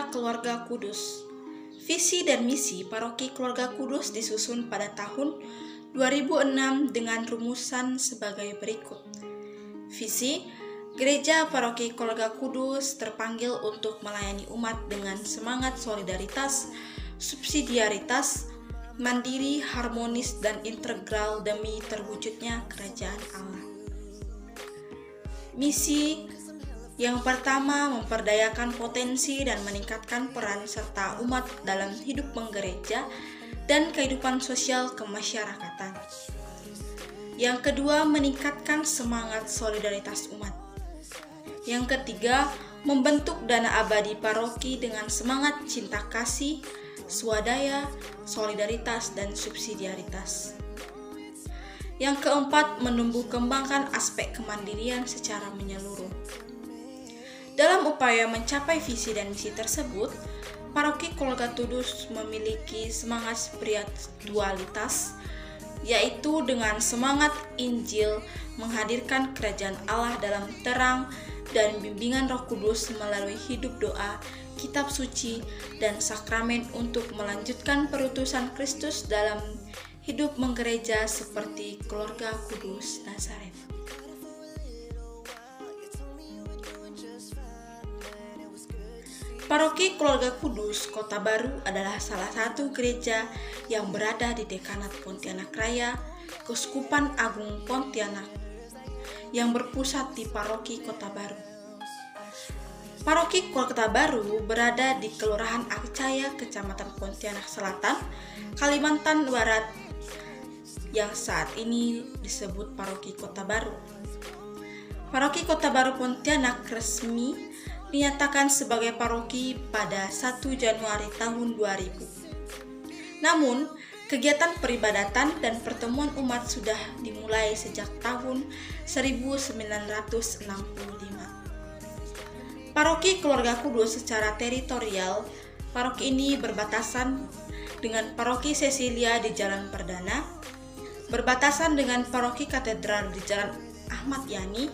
Pala Keluarga Kudus. Visi dan misi Paroki Keluarga Kudus disusun pada tahun 2006 dengan rumusan sebagai berikut. Visi, Gereja Paroki Keluarga Kudus terpanggil untuk melayani umat dengan semangat solidaritas, subsidiaritas, mandiri, harmonis, dan integral demi terwujudnya kerajaan Allah. Misi yang pertama, memperdayakan potensi dan meningkatkan peran serta umat dalam hidup menggereja dan kehidupan sosial kemasyarakatan. Yang kedua, meningkatkan semangat solidaritas umat. Yang ketiga, membentuk dana abadi paroki dengan semangat cinta kasih, swadaya, solidaritas, dan subsidiaritas. Yang keempat, menumbuh kembangkan aspek kemandirian secara menyeluruh. Dalam upaya mencapai visi dan misi tersebut, Paroki Keluarga Kudus memiliki semangat spiritualitas, yaitu dengan semangat Injil menghadirkan kerajaan Allah dalam terang dan bimbingan Roh Kudus melalui hidup doa, kitab suci, dan sakramen untuk melanjutkan perutusan Kristus dalam hidup menggereja seperti Keluarga Kudus Nazaret. Paroki Keluarga Kudus Kota Baru adalah salah satu gereja yang berada di Dekanat Pontianak Raya, Keuskupan Agung Pontianak, yang berpusat di Paroki Kota Baru. Paroki Kota Baru berada di Kelurahan Akcaya, Kecamatan Pontianak Selatan, Kalimantan Barat, yang saat ini disebut Paroki Kota Baru. Paroki Kota Baru Pontianak resmi dinyatakan sebagai paroki pada 1 Januari tahun 2000. Namun, kegiatan peribadatan dan pertemuan umat sudah dimulai sejak tahun 1965. Paroki Keluarga Kudus secara teritorial, paroki ini berbatasan dengan Paroki Cecilia di Jalan Perdana, berbatasan dengan Paroki Katedral di Jalan Ahmad Yani,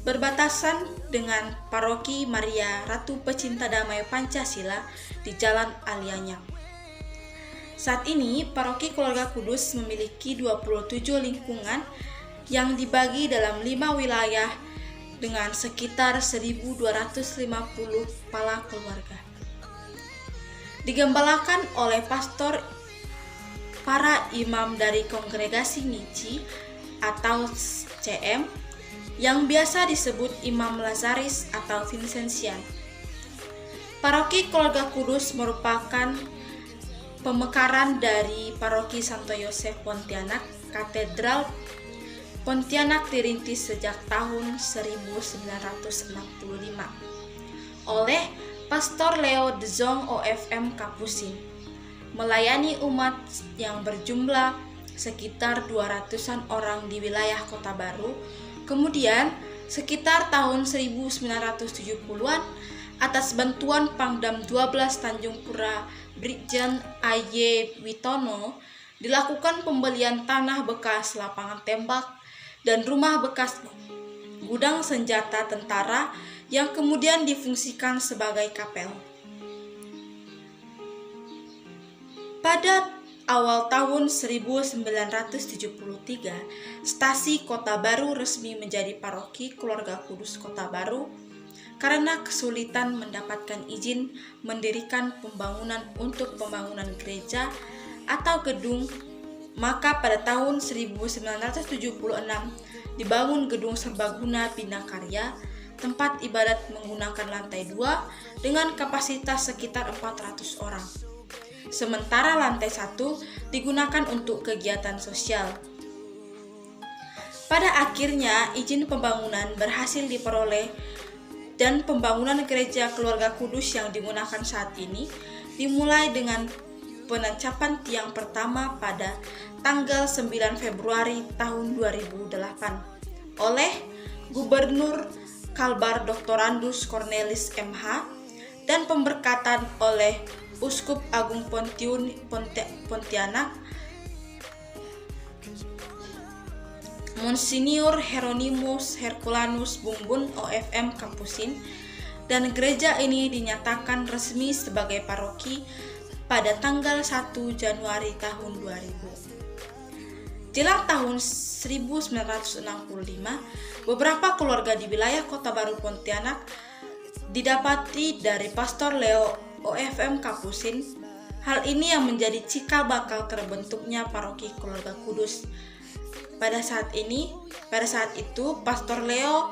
berbatasan dengan Paroki Maria Ratu Pecinta Damai Pancasila di Jalan Alianyam. Saat ini, Paroki Keluarga Kudus memiliki 27 lingkungan yang dibagi dalam 5 wilayah dengan sekitar 1.250 kepala keluarga. Digembalakan oleh pastor, para imam dari Kongregasi Niji atau CM, yang biasa disebut Imam Lazaris atau Vincentian. Paroki Keluarga Kudus merupakan pemekaran dari Paroki Santo Yosef Pontianak. Katedral Pontianak dirintis sejak tahun 1965 oleh Pastor Leo De Jong OFM Kapusin, melayani umat yang berjumlah sekitar 200-an orang di wilayah Kota Baru. Kemudian, sekitar tahun 1970-an, atas bantuan Pangdam 12 Tanjung Pura Brigjen A.Y. Witono, dilakukan pembelian tanah bekas lapangan tembak dan rumah bekas gudang senjata tentara yang kemudian difungsikan sebagai kapel. Pada awal tahun 1973, Stasi Kota Baru resmi menjadi Paroki Keluarga Kudus Kota Baru karena kesulitan mendapatkan izin mendirikan pembangunan untuk pembangunan gereja atau gedung. Maka pada tahun 1976 dibangun gedung serbaguna Bina Karya, tempat ibadat menggunakan lantai 2 dengan kapasitas sekitar 400 orang. Sementara lantai 1 digunakan untuk kegiatan sosial. Pada akhirnya, izin pembangunan berhasil diperoleh dan pembangunan gereja Keluarga Kudus yang digunakan saat ini dimulai dengan penancapan tiang pertama pada tanggal 9 Februari tahun 2008 oleh Gubernur Kalbar Doktorandus Cornelis MH dan pemberkatan oleh Uskup Agung Pontianak Monsinyur Hieronymus Herculanus Bumbun OFM Kapusin dan gereja ini dinyatakan resmi sebagai paroki pada tanggal 1 Januari tahun 2000. Jelang tahun 1965, beberapa keluarga di wilayah Kota Baru Pontianak didapati dari Pastor Leo OFM Kapusin. Hal ini yang menjadi cikal bakal terbentuknya paroki Keluarga Kudus. Pada saat itu, Pastor Leo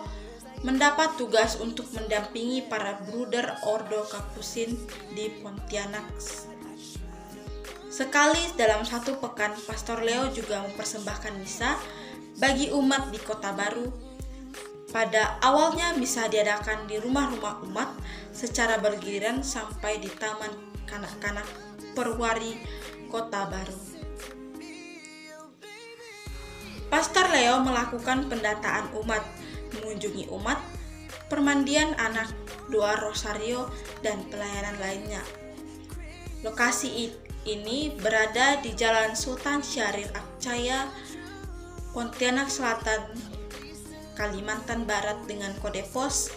mendapat tugas untuk mendampingi para bruder Ordo Kapusin di Pontianak. Sekali dalam satu pekan, Pastor Leo juga mempersembahkan misa bagi umat di Kota Baru. Pada awalnya misa diadakan di rumah-rumah umat secara bergiliran sampai di Taman Kanak-kanak Perwari Kota Baru. Pastor Leo melakukan pendataan umat, mengunjungi umat, permandian anak, doa rosario, dan pelayanan lainnya. Lokasi ini berada di Jalan Sultan Syahrir Akcaya, Pontianak Selatan, Kalimantan Barat dengan kode pos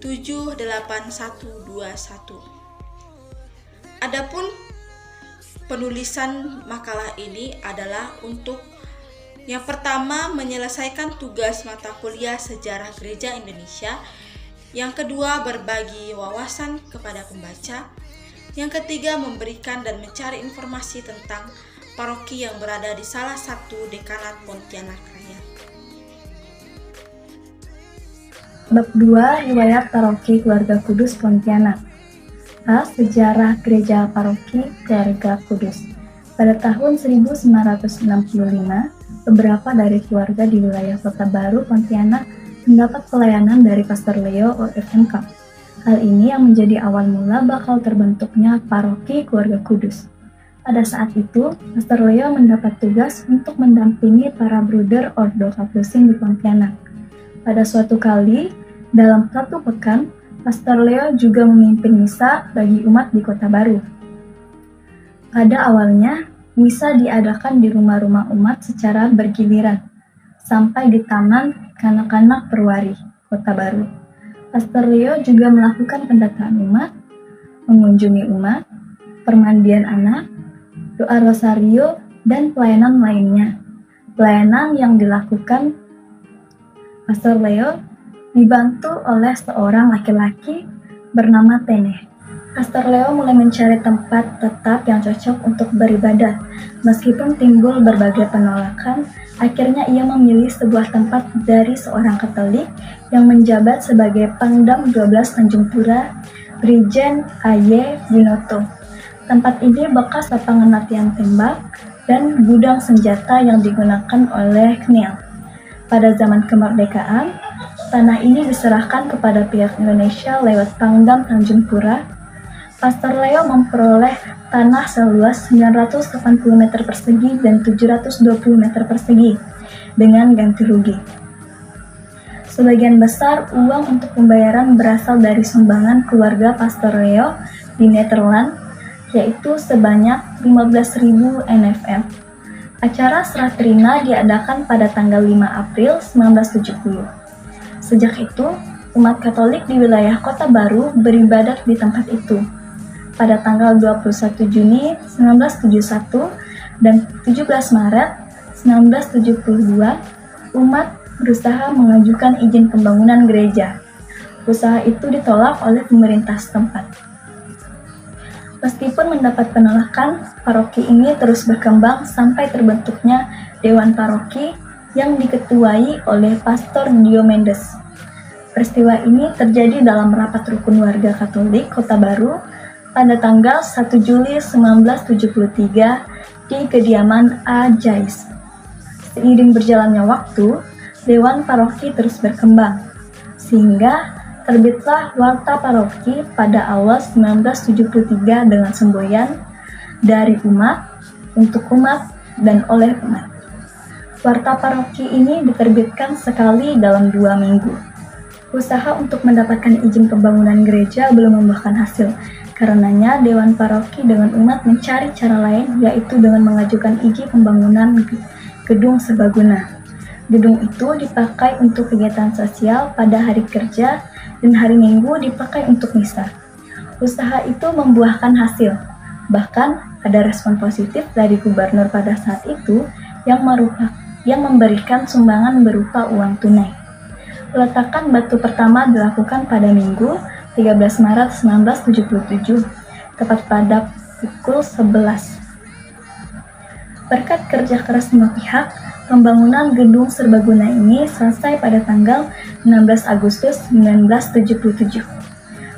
78121. Adapun penulisan makalah ini adalah untuk yang pertama, menyelesaikan tugas mata kuliah Sejarah Gereja Indonesia. Yang kedua, berbagi wawasan kepada pembaca. Yang ketiga, memberikan dan mencari informasi tentang paroki yang berada di salah satu dekanat Pontianak Raya. Bab 2, Riwayat Paroki Keluarga Kudus Pontianak. A. Sejarah Gereja Paroki Keluarga Kudus. Pada tahun 1965, beberapa dari keluarga di wilayah Kota Baru Pontianak mendapat pelayanan dari Pastor Leo OFM Kap. Hal ini yang menjadi awal mula bakal terbentuknya Paroki Keluarga Kudus. Pada saat itu, Pastor Leo mendapat tugas untuk mendampingi para bruder Ordo Kapusin di Pontianak. Pada suatu kali, dalam satu pekan, Pastor Leo juga memimpin misa bagi umat di Kota Baru. Pada awalnya, misa diadakan di rumah-rumah umat secara bergiliran, sampai di Taman Kanak-kanak Perwari, Kota Baru. Pastor Leo juga melakukan pendataan umat, mengunjungi umat, permandian anak, doa rosario, dan pelayanan lainnya. Pelayanan yang dilakukan Pastor Leo dibantu oleh seorang laki-laki bernama Teneh. Pastor Leo mulai mencari tempat tetap yang cocok untuk beribadah. Meskipun timbul berbagai penolakan, akhirnya ia memilih sebuah tempat dari seorang Katolik yang menjabat sebagai Pangdam 12 Tanjung Pura, Brigjen A.Y. Winoto. Tempat ini bekas lapangan latihan tembak dan gudang senjata yang digunakan oleh KNIL. Pada zaman kemerdekaan, tanah ini diserahkan kepada pihak Indonesia lewat Pangdam Tanjung Pura. Pastor Leo memperoleh tanah seluas 980 meter persegi dan 720 meter persegi dengan ganti rugi. Sebagian besar uang untuk pembayaran berasal dari sumbangan keluarga Pastor Leo di Nederland, yaitu sebanyak 15.000 NFM. Acara serah terima diadakan pada tanggal 5 April 1970. Sejak itu, umat Katolik di wilayah Kota Baru beribadat di tempat itu. Pada tanggal 21 Juni 1971 dan 17 Maret 1972, umat berusaha mengajukan izin pembangunan gereja. Usaha itu ditolak oleh pemerintah setempat. Meskipun mendapat penolakan, paroki ini terus berkembang sampai terbentuknya Dewan Paroki yang diketuai oleh Pastor Dio Mendes. Peristiwa ini terjadi dalam rapat rukun warga Katolik Kota Baru pada tanggal 1 Juli 1973 di kediaman A. Jais. Seiring berjalannya waktu, Dewan Paroki terus berkembang, sehingga terbitlah Warta Paroki pada awal 1973 dengan semboyan dari umat, untuk umat, dan oleh umat. Warta Paroki ini diterbitkan sekali dalam 2 minggu. Usaha untuk mendapatkan izin pembangunan gereja belum membuahkan hasil. Karenanya, Dewan Paroki dengan umat mencari cara lain, yaitu dengan mengajukan izin pembangunan gedung serbaguna. Gedung itu dipakai untuk kegiatan sosial pada hari kerja dan hari Minggu dipakai untuk misa. Usaha itu membuahkan hasil. Bahkan ada respon positif dari gubernur pada saat itu yang memberikan sumbangan berupa uang tunai. Peletakan batu pertama dilakukan pada Minggu 13 Maret 1977, tepat pada pukul 11. Berkat kerja keras semua pihak, pembangunan gedung serbaguna ini selesai pada tanggal 16 Agustus 1977.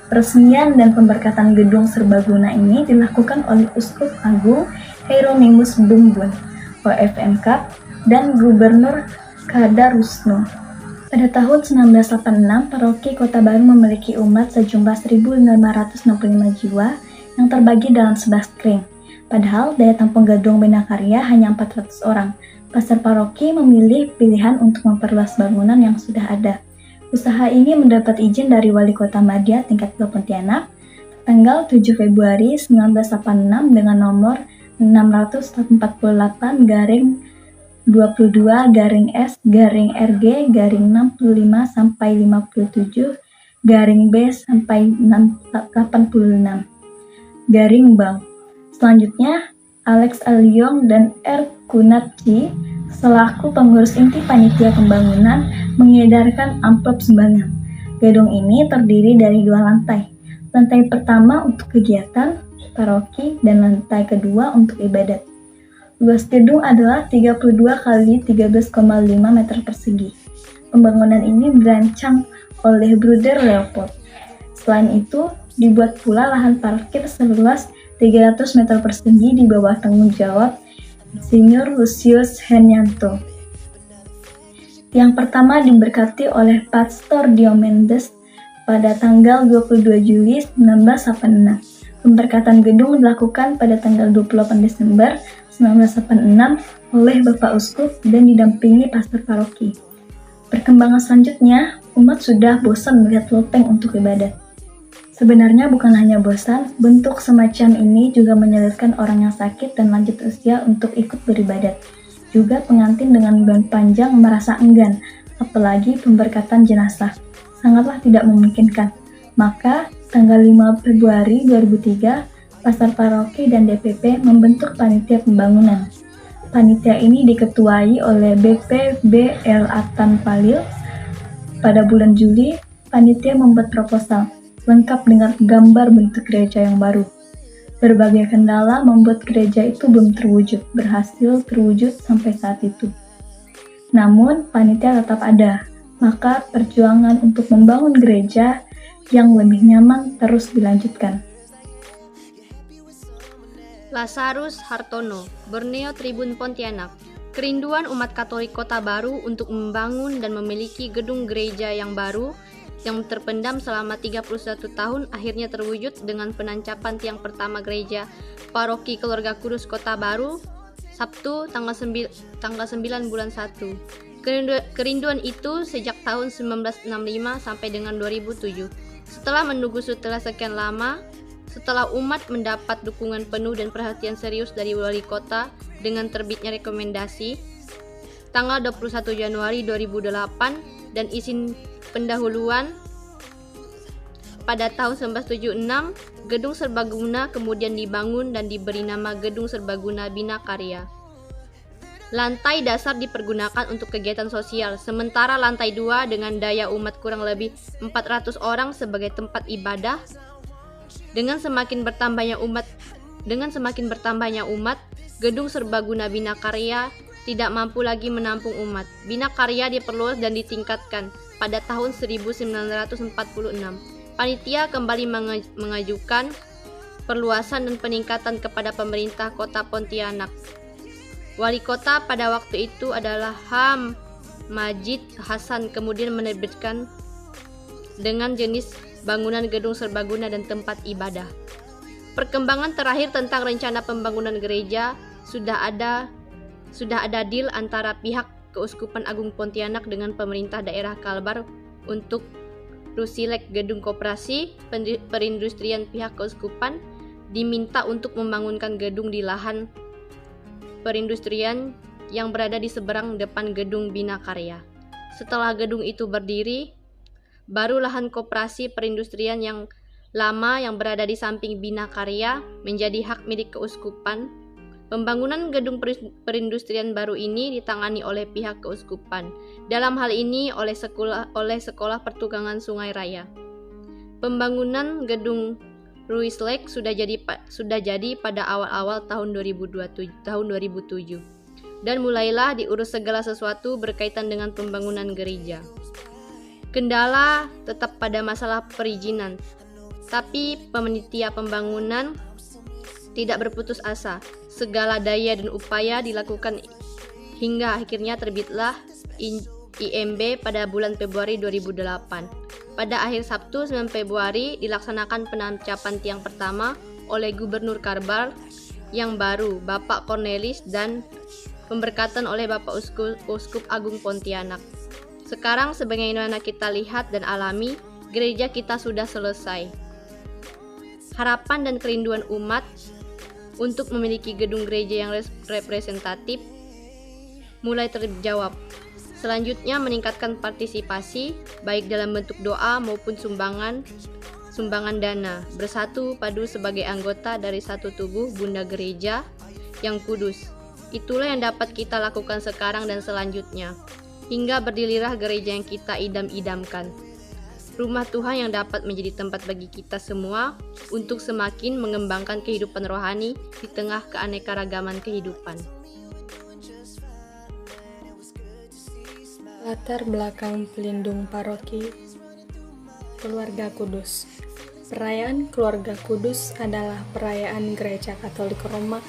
Peresmian dan pemberkatan gedung serbaguna ini dilakukan oleh Uskup Agung Hieronymus Bumbun, OFMK, dan Gubernur Kadarusno. Pada tahun 1986, Paroki Kota Baru memiliki umat sejumlah 1.565 jiwa yang terbagi dalam 11 kring. Padahal daya tampung gedung Bina Karya hanya 400 orang. Pastor Paroki memilih pilihan untuk memperluas bangunan yang sudah ada. Usaha ini mendapat izin dari Wali Kota Madya tingkat 2 Pontianak tanggal 7 Februari 1986 dengan nomor 644-22-R-B-65-57-B-85-86-B-Bank. Selanjutnya, Alex Aliong dan R. Kunatji selaku pengurus inti panitia pembangunan mengedarkan amplop sumbangan. Gedung ini terdiri dari 2 lantai. Lantai pertama untuk kegiatan, paroki, dan lantai kedua untuk ibadat. Luas gedung adalah 32 kali 13,5 meter persegi. Pembangunan ini dirancang oleh Bruder Leopold. Selain itu, dibuat pula lahan parkir seluas 300 meter persegi di bawah tanggung jawab Insinyur Lucius Henyanto. Yang pertama diberkati oleh Pastor Diomedes pada tanggal 22 Juli 1986. Pemberkatan gedung dilakukan pada tanggal 28 Desember 1986 oleh Bapak Uskup dan didampingi pastor paroki. Perkembangan selanjutnya, umat sudah bosan melihat loteng untuk ibadat. Sebenarnya bukan hanya bosan, bentuk semacam ini juga menyulitkan orang yang sakit dan lanjut usia untuk ikut beribadat. Juga pengantin dengan ban panjang merasa enggan, apalagi pemberkatan jenazah. Sangatlah tidak memungkinkan. Maka, tanggal 5 Februari 2003, pastor paroki dan DPP membentuk panitia pembangunan. Panitia ini diketuai oleh BP B.L. Atan Palil. Pada bulan Juli, panitia membuat proposal lengkap dengan gambar bentuk gereja yang baru. Berbagai kendala membuat gereja itu belum berhasil terwujud sampai saat itu. Namun, panitia tetap ada, maka perjuangan untuk membangun gereja yang lebih nyaman terus dilanjutkan. Lazarus Hartono, Borneo Tribun Pontianak. Kerinduan umat Katolik Kota Baru untuk membangun dan memiliki gedung gereja yang baru yang terpendam selama 31 tahun akhirnya terwujud dengan penancapan tiang pertama gereja Paroki Keluarga Kudus Kota Baru Sabtu tanggal 9 bulan 1. Kerinduan itu sejak tahun 1965 sampai dengan 2007. Setelah menunggu sekian lama, setelah umat mendapat dukungan penuh dan perhatian serius dari wali kota dengan terbitnya rekomendasi tanggal 21 Januari 2008 dan izin pendahuluan pada tahun 1976, Gedung Serbaguna kemudian dibangun dan diberi nama Gedung Serbaguna Bina Karya. Lantai dasar dipergunakan untuk kegiatan sosial, sementara lantai 2 dengan daya umat kurang lebih 400 orang sebagai tempat ibadah. Dengan semakin bertambahnya umat, Gedung Serbaguna Bina Karya tidak mampu lagi menampung umat. Bina Karya diperluas dan ditingkatkan. Pada tahun 1946, panitia kembali mengajukan perluasan dan peningkatan kepada pemerintah Kota Pontianak. Wali kota pada waktu itu adalah H. Majid Hasan, kemudian menerbitkan dengan jenis bangunan gedung serbaguna dan tempat ibadah. Perkembangan terakhir tentang rencana pembangunan gereja sudah ada deal antara pihak Keuskupan Agung Pontianak dengan pemerintah daerah Kalbar untuk Rusilek Gedung Koperasi Perindustrian. Pihak Keuskupan diminta untuk membangunkan gedung di lahan perindustrian yang berada di seberang depan Gedung Bina Karya. Setelah gedung itu berdiri, baru lahan koperasi perindustrian yang lama yang berada di samping Bina Karya menjadi hak milik keuskupan. Pembangunan gedung perindustrian baru ini ditangani oleh pihak keuskupan. Dalam hal ini oleh sekolah pertukangan Sungai Raya. Pembangunan gedung Ruislek sudah jadi pada awal-awal tahun 2007 dan mulailah diurus segala sesuatu berkaitan dengan pembangunan gereja. Kendala tetap pada masalah perizinan, tapi panitia pembangunan tidak berputus asa. Segala daya dan upaya dilakukan hingga akhirnya terbitlah IMB pada bulan Februari 2008. Pada akhir Sabtu 9 Februari dilaksanakan penancapan tiang pertama oleh Gubernur Kalbar yang baru, Bapak Cornelis, dan pemberkatan oleh Bapak Uskup Agung Pontianak. Sekarang sebagaimana kita lihat dan alami, gereja kita sudah selesai. Harapan dan kerinduan umat untuk memiliki gedung gereja yang representatif mulai terjawab. Selanjutnya meningkatkan partisipasi baik dalam bentuk doa maupun sumbangan dana, bersatu padu sebagai anggota dari satu tubuh Bunda Gereja yang kudus. Itulah yang dapat kita lakukan sekarang dan selanjutnya, hingga berdirilah gereja yang kita idam-idamkan. Rumah Tuhan yang dapat menjadi tempat bagi kita semua untuk semakin mengembangkan kehidupan rohani di tengah keanekaragaman kehidupan. Latar belakang pelindung paroki Keluarga Kudus. Perayaan Keluarga Kudus adalah perayaan Gereja Katolik Roma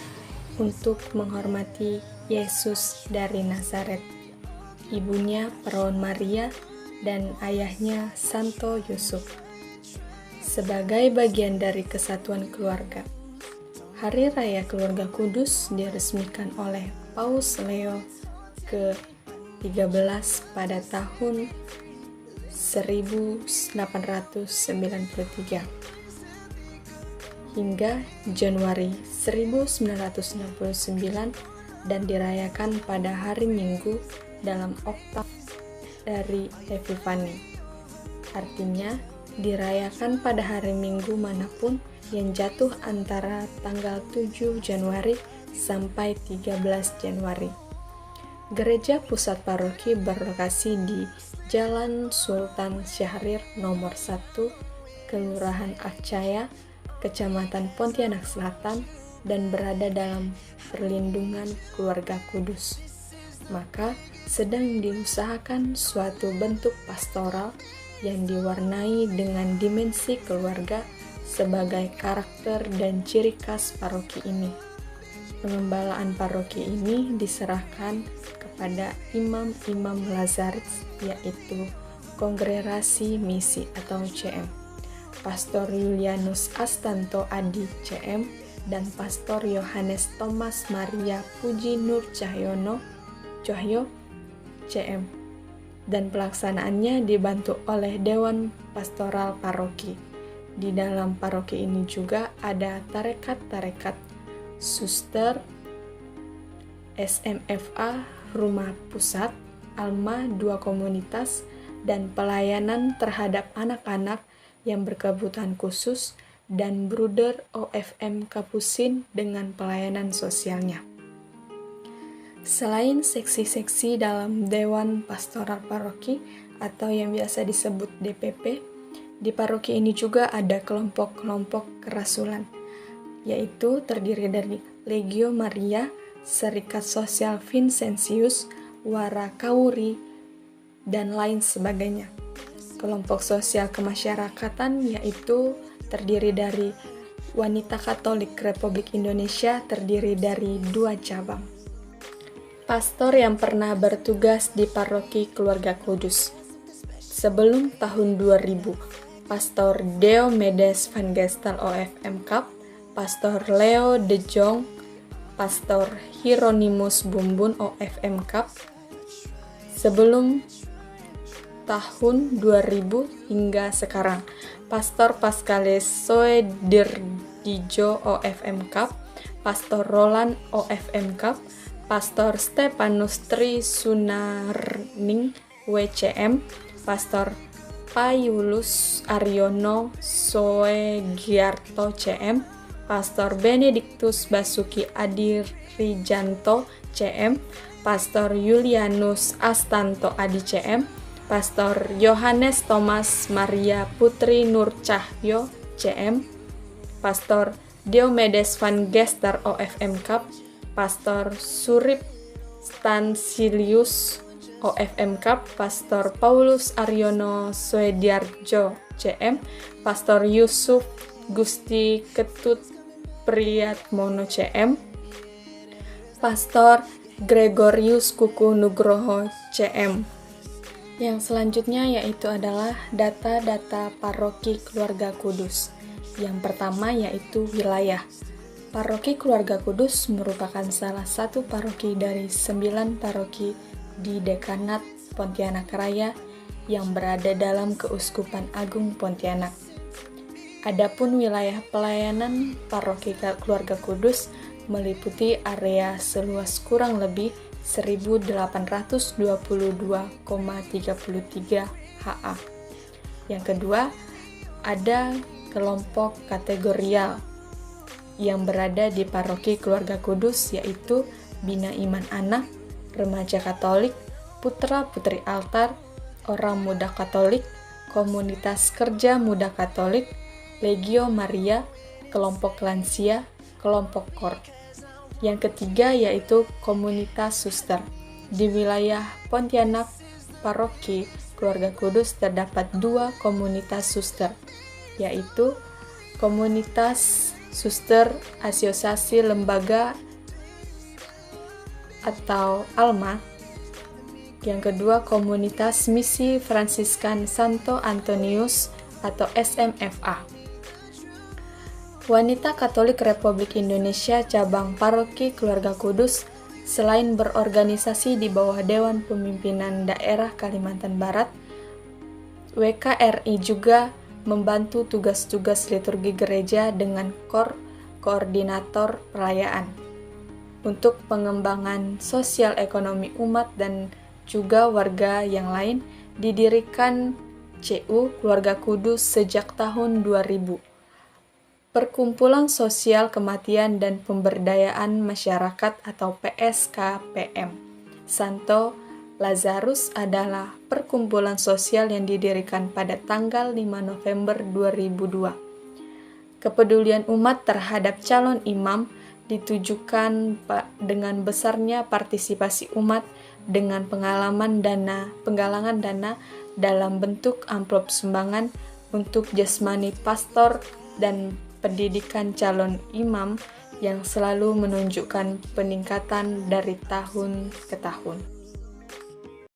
untuk menghormati Yesus dari Nazaret, ibunya Perawan Maria, dan ayahnya Santo Yusuf. Sebagai bagian dari kesatuan keluarga, Hari Raya Keluarga Kudus diresmikan oleh Paus Leo ke-13 pada tahun 1893 hingga Januari 1969 dan dirayakan pada hari Minggu dalam oktav dari Epifani. Artinya, dirayakan pada hari Minggu manapun yang jatuh antara tanggal 7 Januari sampai 13 Januari. Gereja pusat paroki berlokasi di Jalan Sultan Syahrir nomor 1, Kelurahan Akcaya, Kecamatan Pontianak Selatan, dan berada dalam perlindungan Keluarga Kudus. Maka sedang diusahakan suatu bentuk pastoral yang diwarnai dengan dimensi keluarga sebagai karakter dan ciri khas paroki ini. Pengembalaan paroki ini diserahkan kepada imam-imam Lazaris, yaitu Kongregasi Misi atau CM, Pastor Julianus Astanto Adi CM, dan Pastor Yohanes Thomas Maria Puji Nur Cahyo CM, dan pelaksanaannya dibantu oleh Dewan Pastoral Paroki. Di dalam paroki ini juga ada tarekat-tarekat, suster, SMFA, rumah pusat, Alma, 2 komunitas, dan pelayanan terhadap anak-anak yang berkebutuhan khusus, dan Bruder OFM Kapusin dengan pelayanan sosialnya. Selain seksi-seksi dalam Dewan Pastoral Paroki atau yang biasa disebut DPP, di paroki ini juga ada kelompok-kelompok kerasulan, yaitu terdiri dari Legio Maria, Serikat Sosial Vincentius, Wara Kauri, dan lain sebagainya. Kelompok sosial kemasyarakatan yaitu terdiri dari Wanita Katolik Republik Indonesia, terdiri dari 2 cabang. Pastor yang pernah bertugas di paroki Keluarga Kudus. Sebelum tahun 2000, Pastor Diomedes Van Gestel OFM Cup, Pastor Leo De Jong, Pastor Hieronymus Bumbun OFM Cup. Sebelum tahun 2000 hingga sekarang, Pastor Pascale Soederdijo OFM Cup, Pastor Roland OFM Cup, Pastor Stepanus Tri Sunarning WCM, Pastor Pak Yulus Aryono Soegiarto CM, Pastor Benediktus Basuki Adirijanto CM, Pastor Julianus Astanto Adi CM, Pastor Yohanes Thomas Maria Putri Nur Cahyo CM, Pastor Diomedes Van Gester OFM Cup, Pastor Surip Stansilius OFM Cup, Pastor Paulus Aryono Swediarjo CM, Pastor Yusuf Gusti Ketut Priyatmono CM, Pastor Gregorius Kuku Nugroho CM. Yang selanjutnya yaitu adalah data-data paroki Keluarga Kudus. Yang pertama yaitu wilayah. Paroki Keluarga Kudus merupakan salah satu paroki dari 9 paroki di Dekanat Pontianak Raya yang berada dalam Keuskupan Agung Pontianak. Adapun wilayah pelayanan paroki Keluarga Kudus meliputi area seluas kurang lebih 1822,33 ha. Yang kedua, ada kelompok kategorial yang berada di paroki Keluarga Kudus, yaitu Bina Iman Anak, Remaja Katolik, Putra-Putri Altar, Orang Muda Katolik, Komunitas Kerja Muda Katolik, Legio Maria, Kelompok Lansia, Kelompok Kor. Yang ketiga yaitu komunitas suster. Di wilayah Pontianak, paroki Keluarga Kudus terdapat 2 komunitas suster, yaitu komunitas suster Asosiasi Lembaga atau ALMA. Yang kedua komunitas Misi Fransiskan Santo Antonius atau SMFA. Wanita Katolik Republik Indonesia cabang paroki Keluarga Kudus selain berorganisasi di bawah Dewan Pemimpinan Daerah Kalimantan Barat, WKRI juga membantu tugas-tugas liturgi gereja dengan koordinator perayaan. Untuk pengembangan sosial ekonomi umat dan juga warga yang lain, didirikan CU Keluarga Kudus sejak tahun 2000. Perkumpulan Sosial Kematian dan Pemberdayaan Masyarakat atau PSKPM. Santo Lazarus adalah perkumpulan sosial yang didirikan pada tanggal 5 November 2002. Kepedulian umat terhadap calon imam ditujukan dengan besarnya partisipasi umat dengan penggalangan dana dalam bentuk amplop sumbangan untuk jasmani pastor dan pendidikan calon imam yang selalu menunjukkan peningkatan dari tahun ke tahun.